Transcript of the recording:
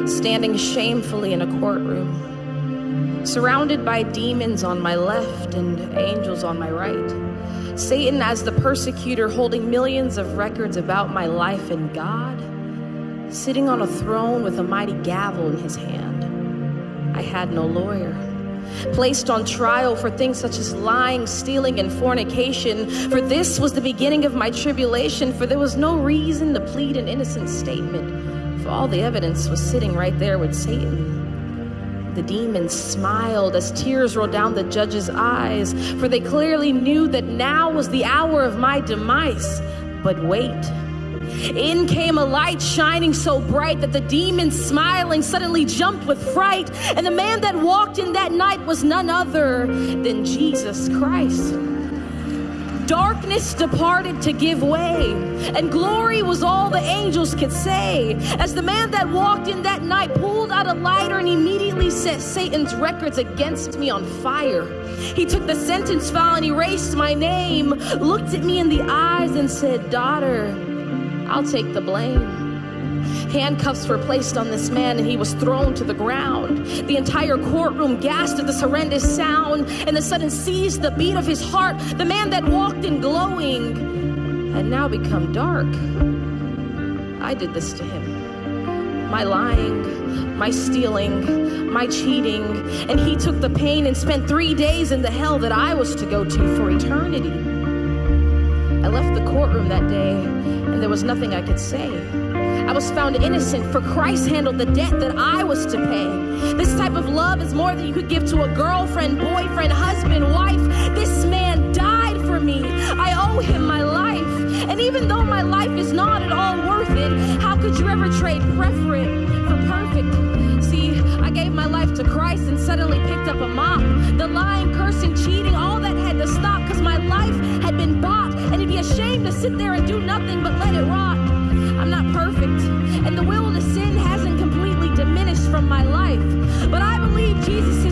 standing shamefully in a courtroom, surrounded by demons on my left and angels on my right. Satan as the persecutor, holding millions of records about my life, and God sitting on a throne with a mighty gavel in his hand. I had no lawyer. Placed on trial for things such as lying, stealing, and fornication. For this was the beginning of my tribulation, for there was no reason to plead an innocent statement, for all the evidence was sitting right there with Satan. The demons smiled as tears rolled down the judge's eyes, for they clearly knew that now was the hour of my demise. But wait. In came a light shining so bright that the demons smiling suddenly jumped with fright. And the man that walked in that night was none other than Jesus Christ. Darkness departed to give way, and glory was all the angels could say. As the man that walked in that night pulled out a lighter and immediately set Satan's records against me on fire. He took the sentence file and erased my name, looked at me in the eyes and said, "Daughter, I'll take the blame." Handcuffs were placed on this man and he was thrown to the ground. The entire courtroom gasped at this horrendous sound, and the sudden seized the beat of his heart. The man that walked in glowing had now become dark. I did this to him. My lying, my stealing, my cheating, and he took the pain and spent 3 days in the hell that I was to go to for eternity. I left the courtroom that day, and there was nothing I could say. I was found innocent, for Christ handled the debt that I was to pay. This type of love is more than you could give to a girlfriend, boyfriend, husband, wife. This man died for me. I owe him my life. And even though my life is not at all worth it, how could you ever trade preference for perfect? See, I gave my life to Christ and suddenly picked up a mop. The lying, cursing, cheating, all that had to stop, because my life had been bought. And it'd be a shame to sit there and do nothing but let it rot. I'm not perfect, and the will to sin hasn't completely diminished from my life. But I believe Jesus